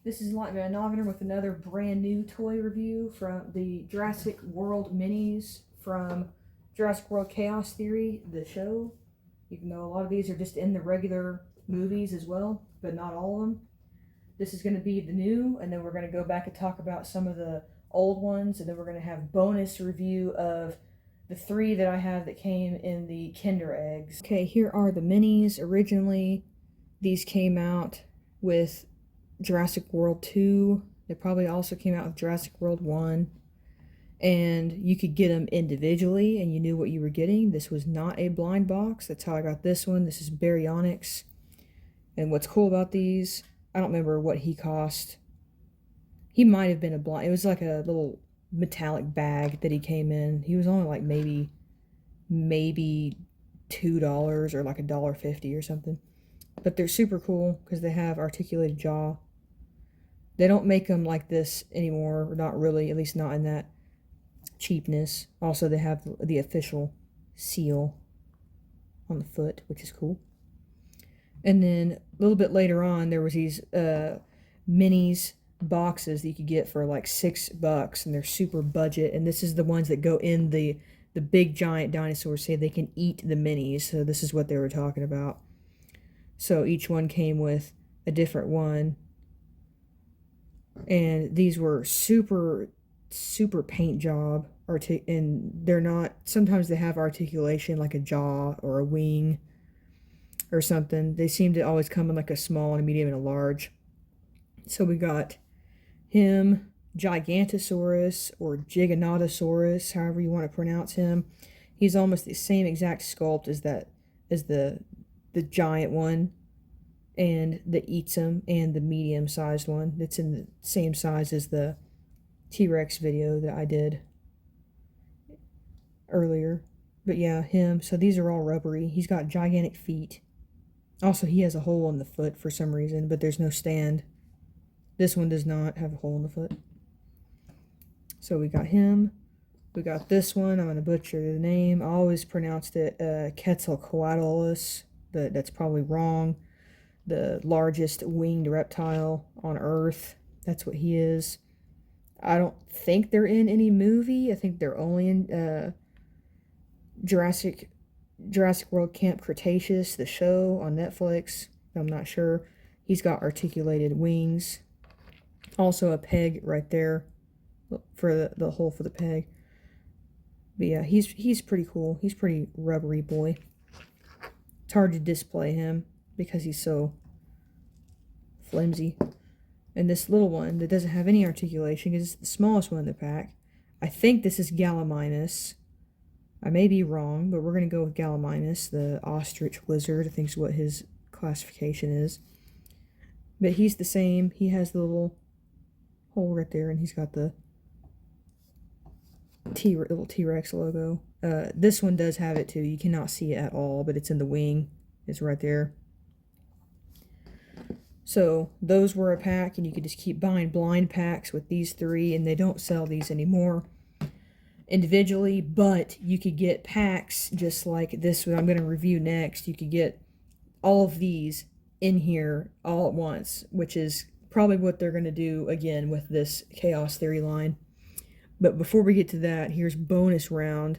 This is Lightman Nogginer with another brand new toy review from the Jurassic World minis from Jurassic World Chaos Theory, the show. Even though a lot of these are just in the regular movies as well, but not all of them. This is going to be the new, and then we're going to go back and talk about some of the old ones, and then we're going to have bonus review of the 3 that I have that came in the Kinder eggs. Okay, here are the minis. Originally, these came out with Jurassic World 2. They probably also came out with Jurassic World 1. And you could get them individually and you knew what you were getting. This was not a blind box. That's how I got this one. This is Baryonyx. And what's cool about these, I don't remember what he cost. He might have been a blind. It was like a little metallic bag that he came in. He was only like maybe $2 or like $1.50 or something. But they're super cool because they have articulated jaw. They don't make them like this anymore, not really, at least not in that cheapness. Also, they have the official seal on the foot, which is cool. And then a little bit later on, there was these minis boxes that you could get for like $6, and they're super budget. And this is the ones that go in the big giant dinosaurs. Say they can eat the minis, so this is what they were talking about. So each one came with a different one. And these were super paint job. And they're not, sometimes they have articulation like a jaw or a wing or something. They seem to always come in like a small and a medium and a large. So we got him, Gigantosaurus or Giganotosaurus, however you want to pronounce him. He's almost the same exact sculpt as the giant one, and that eats them, and the medium-sized one that's in the same size as the T-Rex video that I did earlier. But yeah, him. So these are all rubbery. He's got gigantic feet. Also, he has a hole in the foot for some reason, but there's no stand. This one does not have a hole in the foot. So we got him. We got this one. I'm going to butcher the name. I always pronounced it Quetzalcoatlus, but that's probably wrong. The largest winged reptile on Earth. That's what he is. I don't think they're in any movie. I think they're only in Jurassic World Camp Cretaceous, the show on Netflix. I'm not sure. He's got articulated wings. Also a peg right there for the hole for the peg. But yeah, he's pretty cool. He's pretty rubbery boy. It's hard to display him because he's so flimsy. And this little one that doesn't have any articulation because it's the smallest one in the pack. I think this is Gallimimus. I may be wrong, but we're going to go with Gallimimus, the ostrich lizard. I think is what his classification is. But he's the same. He has the little hole right there, and he's got the little T-Rex logo. This one does have it too. You cannot see it at all, but it's in the wing. It's right there. So those were a pack, and you could just keep buying blind packs with these 3, and they don't sell these anymore individually, but you could get packs just like this one I'm going to review next. You could get all of these in here all at once, which is probably what they're going to do again with this Chaos Theory line. But before we get to that, here's bonus round.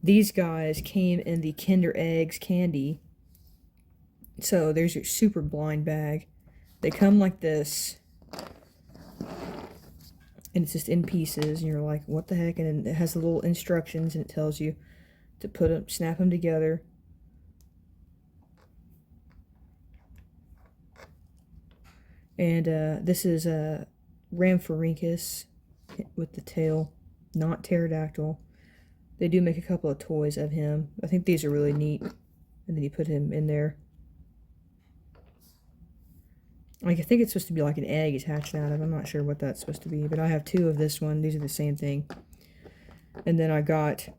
These guys came in the Kinder Eggs candy. So there's your super blind bag. They come like this, and it's just in pieces, and you're like, what the heck? And it has the little instructions, and it tells you to put them, snap them together. And this is a Rhamphorhynchus with the tail, not pterodactyl. They do make a couple of toys of him. I think these are really neat. And then you put him in there. Like, I think it's supposed to be like an egg attached out of. I'm not sure what that's supposed to be, but I have 2 of this one. These are the same thing. And then I got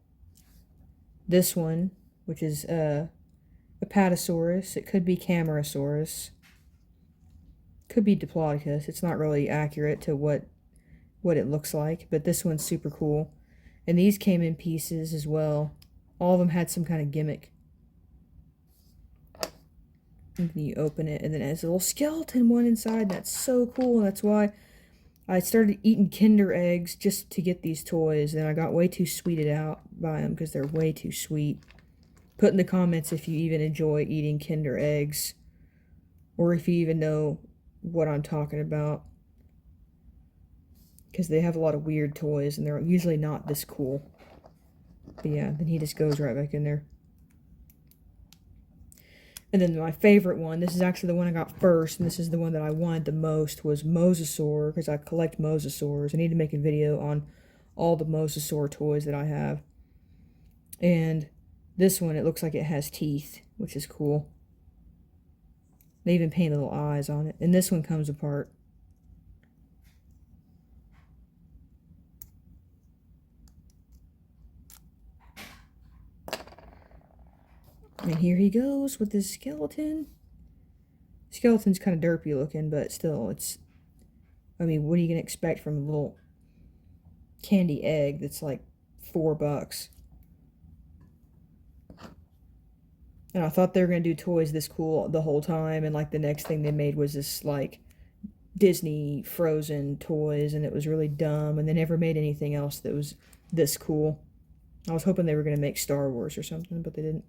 this one, which is Apatosaurus. It could be Camarasaurus. Could be Diplodocus. It's not really accurate to what it looks like, but this one's super cool. And these came in pieces as well. All of them had some kind of gimmick. And then you open it, and then it has a little skeleton one inside, and that's so cool. That's why I started eating Kinder eggs just to get these toys, and I got way too sweeted out by them because they're way too sweet. Put in the comments if you even enjoy eating Kinder eggs, or if you even know what I'm talking about, because they have a lot of weird toys, and they're usually not this cool. But yeah, then he just goes right back in there. And then my favorite one, this is actually the one I got first, and this is the one that I wanted the most, was Mosasaur, because I collect Mosasaurs. I need to make a video on all the Mosasaur toys that I have. And this one, it looks like it has teeth, which is cool. They even paint little eyes on it. And this one comes apart. And here he goes with his skeleton. Skeleton's kind of derpy looking, but still, it's... I mean, what are you going to expect from a little candy egg that's like $4? And I thought they were going to do toys this cool the whole time, and like the next thing they made was this like Disney Frozen toys, and it was really dumb, and they never made anything else that was this cool. I was hoping they were going to make Star Wars or something, but they didn't.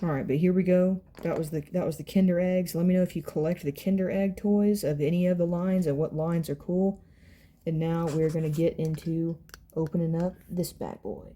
Alright, but here we go. That was the Kinder eggs. Let me know if you collect the Kinder egg toys of any of the lines and what lines are cool. And now we're going to get into opening up this bad boy.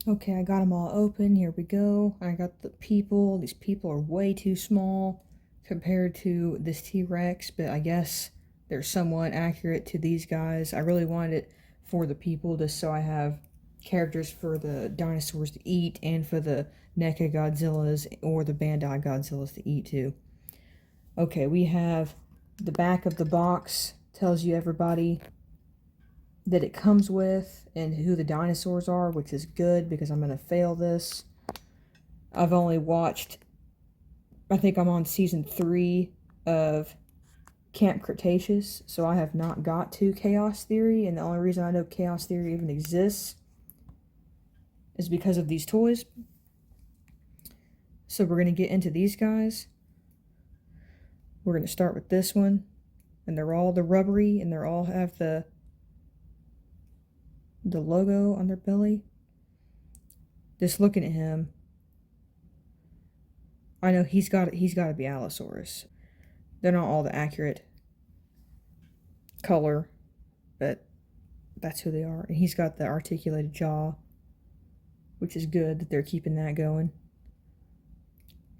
Okay, I got them all open. Here we go. I got the people. These people are way too small compared to this T-Rex, but I guess they're somewhat accurate to these guys. I really wanted it for the people just so I have characters for the dinosaurs to eat and for the NECA Godzillas or the Bandai Godzillas to eat too. Okay, we have the back of the box. Tells you everybody that it comes with and who the dinosaurs are, which is good because I'm going to fail this. I've only watched, I think I'm on season 3 of Camp Cretaceous, so I have not got to Chaos Theory, and the only reason I know Chaos Theory even exists is because of these toys. So we're going to get into these guys. We're going to start with this one, and they're all the rubbery, and they're all have the logo on their belly. Just looking at him, I know he's got to be Allosaurus. They're not all the accurate color, but that's who they are. And he's got the articulated jaw, which is good that they're keeping that going.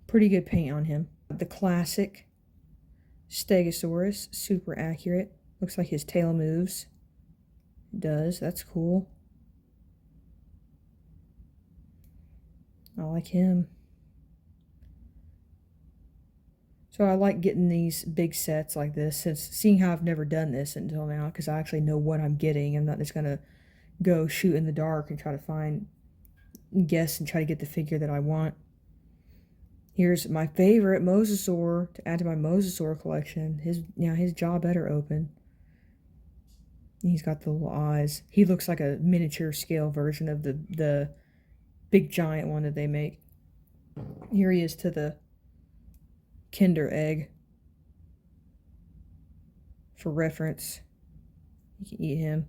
Pretty good paint on him. The classic Stegosaurus, super accurate. Looks like his tail moves. It does, that's cool. I like him. So I like getting these big sets like this, since seeing how I've never done this until now, because I actually know what I'm getting. I'm not just going to go shoot in the dark and try to guess and try to get the figure that I want. Here's my favorite Mosasaur to add to my Mosasaur collection. His jaw better open. He's got the little eyes. He looks like a miniature scale version of the big giant one that they make. Here he is to the Kinder egg. For reference, you can eat him.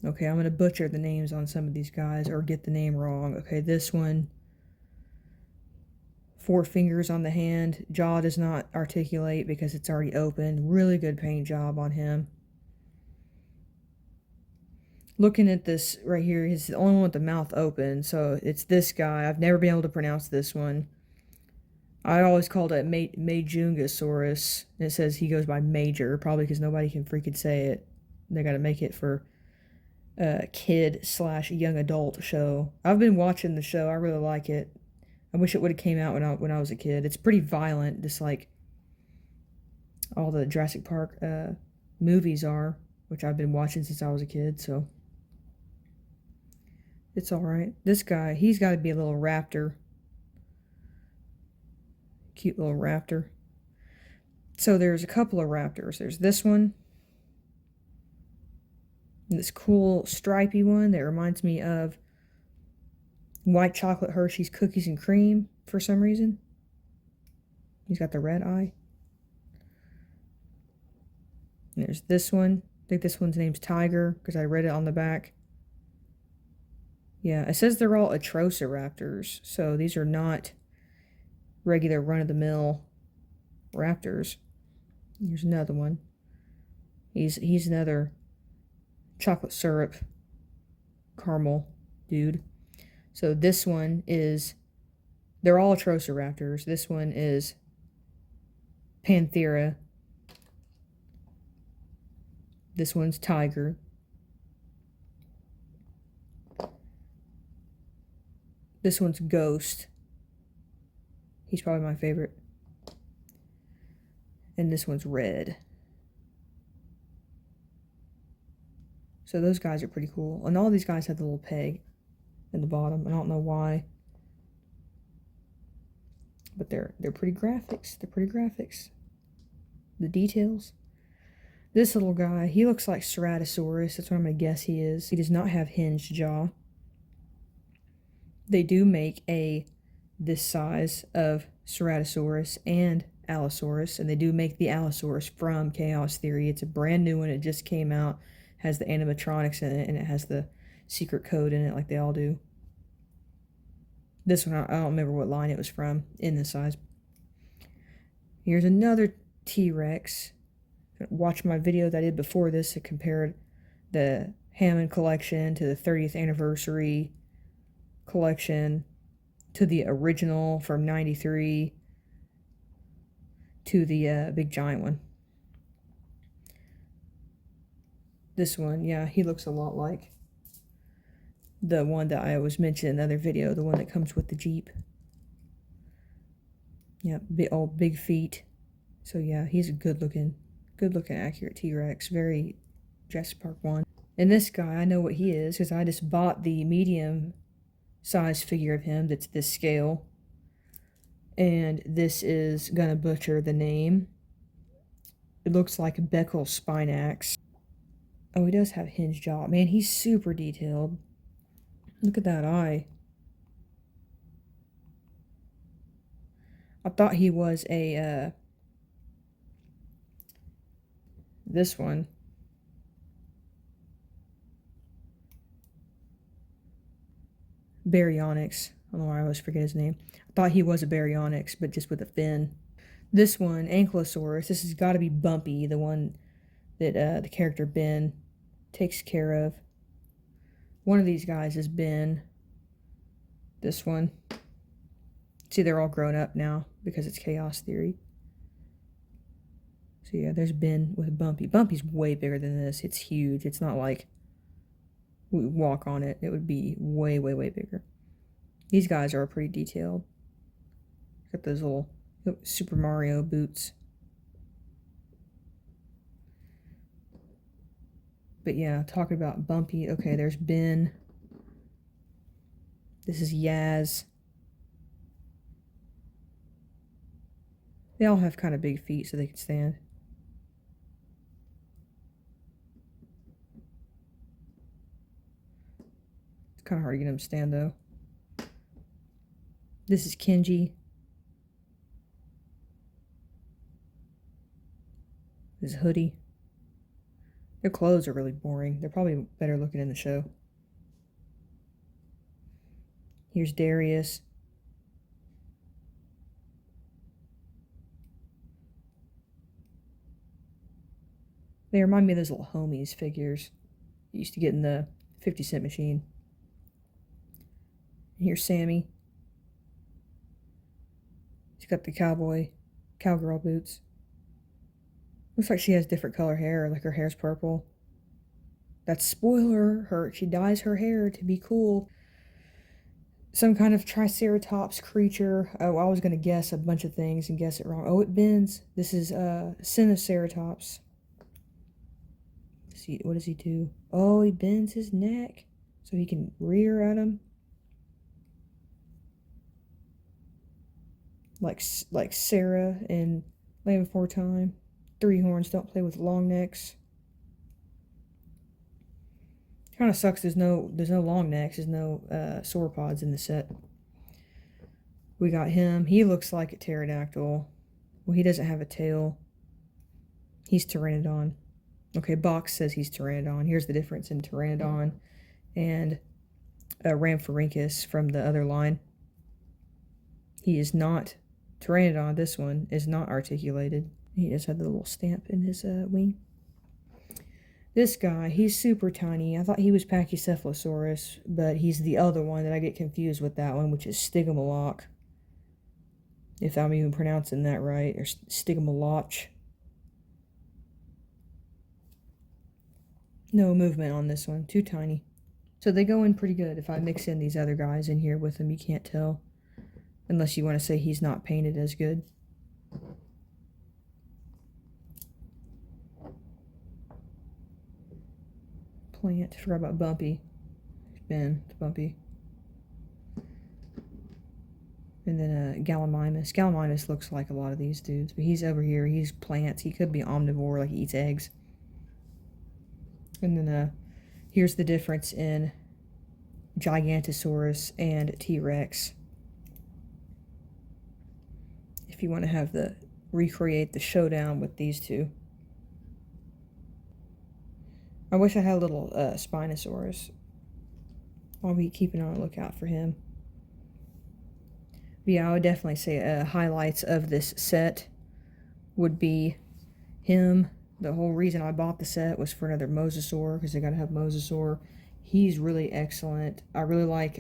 Okay, I'm going to butcher the names on some of these guys or get the name wrong. Okay, this one, 4 fingers on the hand. Jaw does not articulate because it's already open. Really good paint job on him. Looking at this right here, he's the only one with the mouth open, so it's this guy. I've never been able to pronounce this one. I always called it Majungasaurus. And it says he goes by Major, probably because nobody can freaking say it. They got to make it for kid/young adult show. I've been watching the show. I really like it. I wish it would have came out when I was a kid. It's pretty violent, just like all the Jurassic Park movies are, which I've been watching since I was a kid, so it's alright. This guy, he's got to be a little raptor. Cute little raptor. So there's a couple of raptors. There's this one. And this cool stripy one that reminds me of white chocolate Hershey's cookies and cream for some reason. He's got the red eye. And there's this one. I think this one's name's Tiger because I read it on the back. Yeah, it says they're all Atrociraptors, so these are not regular run-of-the-mill raptors. Here's another one. He's another chocolate syrup caramel dude. So this one is, they're all Atrociraptors. This one is Panthera. This one's Tiger. This one's Ghost. He's probably my favorite. And this one's Red. So those guys are pretty cool. And all these guys have the little peg in the bottom. I don't know why. But they're pretty graphics. They're pretty graphics. The details. This little guy, he looks like Ceratosaurus. That's what I'm going to guess he is. He does not have hinged jaw. They do make this size of Ceratosaurus and Allosaurus, and they do make the Allosaurus from Chaos Theory. It's a brand new one. It just came out. Has the animatronics in it, and it has the secret code in it like they all do. This one, I don't remember what line it was from in this size. Here's another T-Rex. Watch my video that I did before this. It compared the Hammond collection to the 30th anniversary collection to the original from '93 to the big giant one. This one, yeah, he looks a lot like the one that I was mentioning in the other video, the one that comes with the Jeep. Yeah, big feet. So yeah, he's a good looking accurate T-Rex. Very Jurassic Park 1. And this guy, I know what he is because I just bought the medium size figure of him that's this scale. And this is gonna butcher the name. It looks like a Beckel Spinax. Oh, he does have hinged jaw. Man, he's super detailed. Look at that eye. I thought he was a, this one. Baryonyx. I don't know why I always forget his name. I thought he was a Baryonyx, but just with a fin. This one, Ankylosaurus. This has got to be Bumpy, the one that the character Ben takes care of. One of these guys is Ben. This one. See, they're all grown up now because it's Chaos Theory. So yeah, there's Ben with Bumpy. Bumpy's way bigger than this. It's huge. It's not like we walk on it. It would be way, way, way bigger. These guys are pretty detailed. Got those little Super Mario boots. But yeah, talking about Bumpy. Okay, there's Ben. This is Yaz. They all have kind of big feet so they can stand. It's kind of hard to get them to stand though. This is Kenji. This is Hoodie. Their clothes are really boring. They're probably better looking in the show. Here's Darius. They remind me of those little homies figures you used to get in the 50-cent machine. And here's Sammy. She's got the cowgirl boots. Looks like she has different color hair, like her hair's purple. That's spoiler. She dyes her hair to be cool. Some kind of Triceratops creature. Oh, I was going to guess a bunch of things and guess it wrong. Oh, it bends. This is Sinoceratops. See, what does he do? Oh, he bends his neck so he can rear at him. Like Sarah in Land Before Time. 3 horns don't play with long necks. Kind of sucks there's no long necks, there's no sauropods in the set. We got him. He looks like a pterodactyl. Well, he doesn't have a tail. He's Pteranodon. Okay, Box says he's Pteranodon. Here's the difference in Pteranodon and Rhamphorhynchus from the other line. He is not Pteranodon. This one is not articulated. He just had the little stamp in his wing. This guy, he's super tiny. I thought he was Pachycephalosaurus, but he's the other one that I get confused with that one, which is Stygimoloch. If I'm even pronouncing that right, or Stygimoloch. No movement on this one, too tiny. So they go in pretty good. If I mix in these other guys in here with them, you can't tell. Unless you want to say he's not painted as good. Plant, forgot about Bumpy. Ben, it's Bumpy. And then Gallimimus. Gallimimus looks like a lot of these dudes, but he's over here. He's plants. He could be omnivore, like he eats eggs. And then here's the difference in Gigantosaurus and T-Rex. If you want to have recreate the showdown with these two. I wish I had a little Spinosaurus. I'll be keeping on the lookout for him. But yeah, I would definitely say highlights of this set would be him. The whole reason I bought the set was for another Mosasaur, because they got to have Mosasaur. He's really excellent. I really like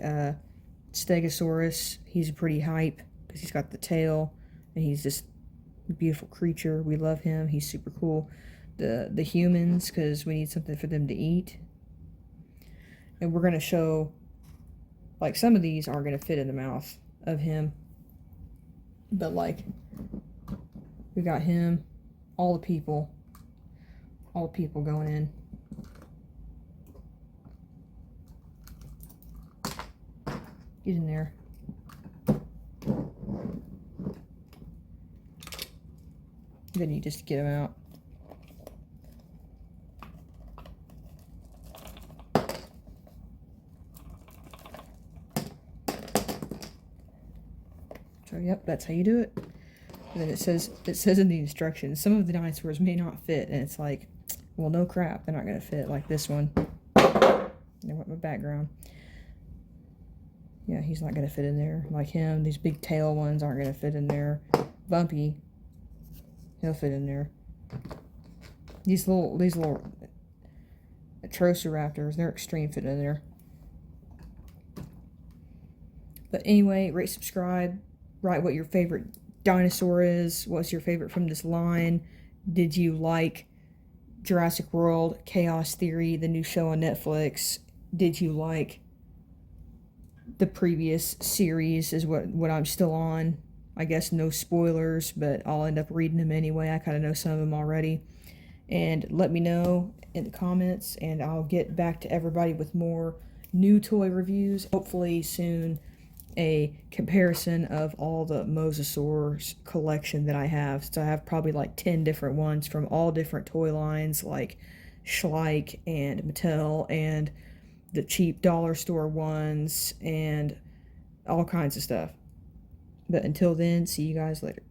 Stegosaurus. He's pretty hype, because he's got the tail, and he's just a beautiful creature. We love him. He's super cool. The humans, because we need something for them to eat. And we're going to show, like, some of these aren't going to fit in the mouth of him. But, like, we got him, all the people going in. Get in there. Then you just get them out. So yep, that's how you do it. And then it says in the instructions, some of the dinosaurs may not fit, and it's like, well, no crap, they're not gonna fit like this one. I want my background. Yeah, he's not gonna fit in there like him. These big tail ones aren't gonna fit in there. Bumpy, he'll fit in there. These little Atrociraptors, they're extreme fit in there. But anyway, rate, subscribe, write what your favorite dinosaur is. What's your favorite from this line? Did you like Jurassic World Chaos Theory, the new show on Netflix? Did you like the previous series, is what I'm still on? I guess no spoilers, but I'll end up reading them anyway. I kind of know some of them already. And let me know in the comments, and I'll get back to everybody with more new toy reviews. Hopefully soon a comparison of all the Mosasaurs collection that I have. So I have probably like 10 different ones from all different toy lines, like Schleich and Mattel and the cheap dollar store ones and all kinds of stuff. But until then, see you guys later.